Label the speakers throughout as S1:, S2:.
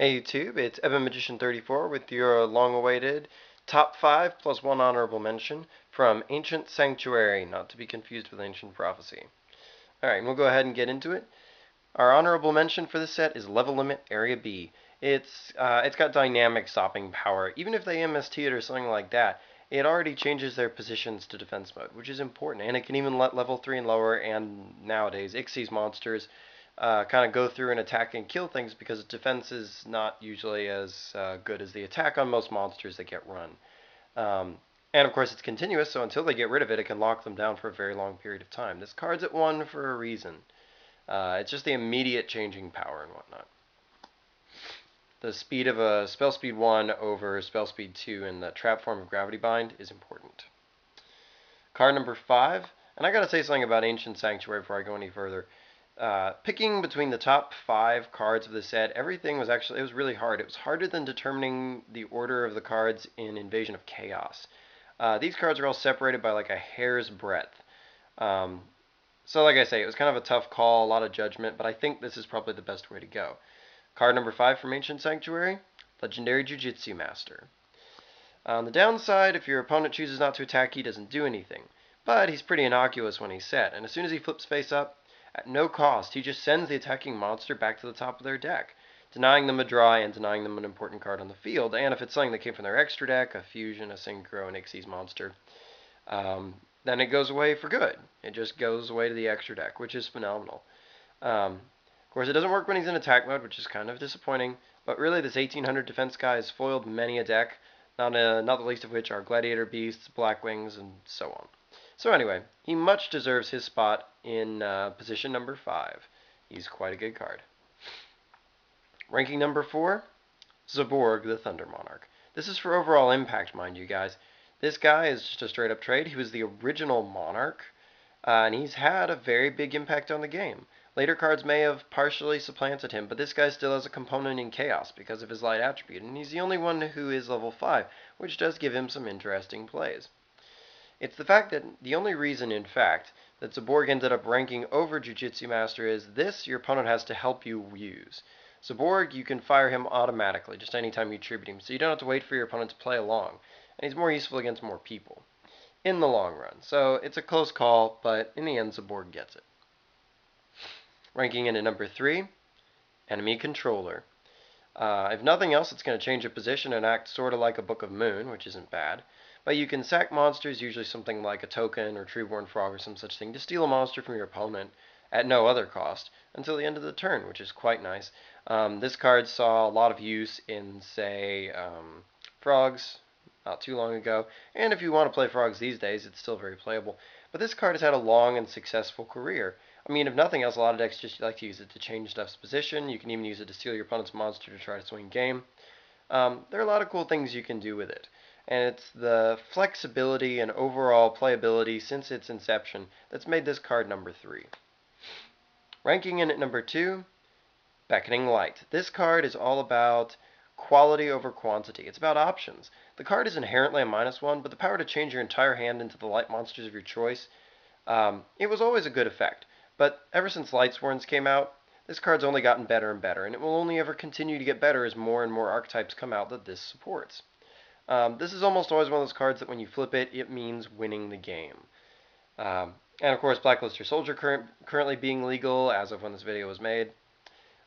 S1: Hey YouTube, it's Evan Magician 34 with your long-awaited top 5 plus 1 honorable mention from Ancient Sanctuary, not to be confused with Ancient Prophecy. Alright, we'll go ahead and get into it. Our honorable mention for this set is Level Limit Area B. It's got dynamic stopping power. Even if they MST it or something like that, it already changes their positions to defense mode, which is important. And it can even let level 3 and lower, and nowadays Ixie's monsters kind of go through and attack and kill things because defense is not usually as good as the attack on most monsters that get run. And of course it's continuous, so until they get rid of it, it can lock them down for a very long period of time. This card's at 1 for a reason. It's just the immediate changing power and whatnot. The speed of a spell speed 1 over spell speed 2 in the trap form of Gravity Bind is important. Card number 5, and I gotta say something about Ancient Sanctuary before I go any further. Picking between the top 5 cards of the set, everything was it was really hard. It was harder than determining the order of the cards in Invasion of Chaos. These cards are all separated by like a hair's breadth. So like I say, it was kind of a tough call, a lot of judgment, but I think this is probably the best way to go. Card number 5 from Ancient Sanctuary, Legendary Jujitsu Master. On the downside, if your opponent chooses not to attack, he doesn't do anything. But he's pretty innocuous when he's set, and as soon as he flips face up, at no cost, he just sends the attacking monster back to the top of their deck, denying them a draw and denying them an important card on the field. And if it's something that came from their extra deck, a Fusion, a Synchro, an Ixie's monster, then it goes away for good. It just goes away to the extra deck, which is phenomenal. Of course, it doesn't work when he's in attack mode, which is kind of disappointing. But really, this 1800 defense guy has foiled many a deck, not the least of which are Gladiator Beasts, Black Wings, and so on. So anyway, he much deserves his spot in position number 5. He's quite a good card. Ranking number 4, Zaborg, the Thunder Monarch. This is for overall impact, mind you guys. This guy is just a straight up trade. He was the original Monarch, and he's had a very big impact on the game. Later cards may have partially supplanted him, but this guy still has a component in Chaos because of his light attribute, and he's the only one who is level 5, which does give him some interesting plays. It's the fact that the only reason, in fact, that Zaborg ended up ranking over Jujitsu Master is this your opponent has to help you use. Zaborg, you can fire him automatically, just anytime you tribute him, so you don't have to wait for your opponent to play along, and he's more useful against more people in the long run. So it's a close call, but in the end, Zaborg gets it. Ranking in at number 3, Enemy Controller. If nothing else, it's going to change your position and act sort of like a Book of Moon, which isn't bad. But you can sack monsters, usually something like a token or Treeborn Frog or some such thing, to steal a monster from your opponent at no other cost until the end of the turn, which is quite nice. This card saw a lot of use in, say, frogs not too long ago, and if you want to play frogs these days, it's still very playable. But this card has had a long and successful career. I mean, if nothing else, a lot of decks just like to use it to change stuff's position. You can even use it to steal your opponent's monster to try to swing game. There are a lot of cool things you can do with it. And it's the flexibility and overall playability since its inception that's made this card number 3. Ranking in at number 2, Beckoning Light. This card is all about quality over quantity. It's about options. The card is inherently a -1, but the power to change your entire hand into the light monsters of your choice, it was always a good effect. But ever since Lightsworns came out, this card's only gotten better and better, and it will only ever continue to get better as more and more archetypes come out that this supports. This is almost always one of those cards that when you flip it, it means winning the game. And of course, Blacklister Soldier currently being legal as of when this video was made.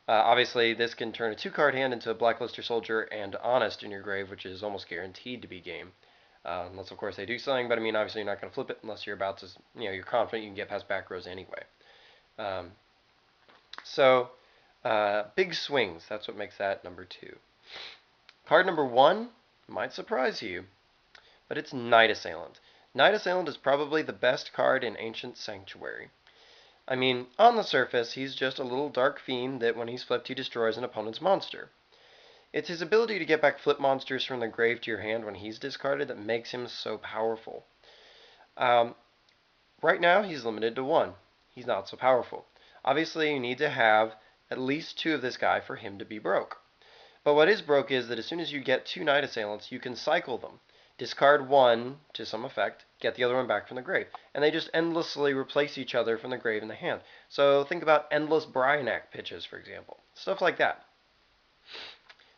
S1: Obviously, this can turn a 2-card hand into a Blacklister Soldier and Honest in your grave, which is almost guaranteed to be game. Unless, of course, they do something, but I mean, obviously, you're not going to flip it unless you're about to, you're confident you can get past back rows anyway. Big swings, that's what makes that number 2. Card number 1 might surprise you, but it's Night Assailant. Night Assailant is probably the best card in Ancient Sanctuary. I mean, on the surface, he's just a little dark fiend that when he's flipped, he destroys an opponent's monster. It's his ability to get back flip monsters from the grave to your hand when he's discarded that makes him so powerful. Right now, he's limited to 1. He's not so powerful. Obviously, you need to have at least 2 of this guy for him to be broke. But what is broke is that as soon as you get 2 Night Assailants, you can cycle them. Discard 1 to some effect, get the other one back from the grave. And they just endlessly replace each other from the grave in the hand. So think about endless Bryanak pitches, for example. Stuff like that.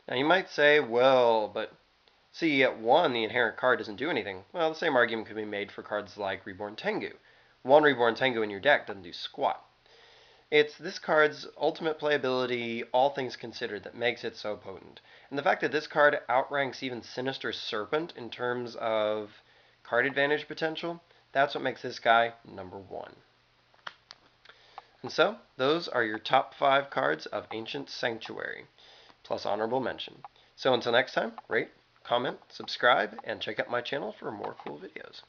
S1: Now you might say, well, but see, at 1, the inherent card doesn't do anything. Well, the same argument could be made for cards like Reborn Tengu. 1 Reborn Tengu in your deck doesn't do squat. It's this card's ultimate playability, all things considered, that makes it so potent. And the fact that this card outranks even Sinister Serpent in terms of card advantage potential, that's what makes this guy number 1. And so, those are your top 5 cards of Ancient Sanctuary, plus honorable mention. So until next time, rate, comment, subscribe, and check out my channel for more cool videos.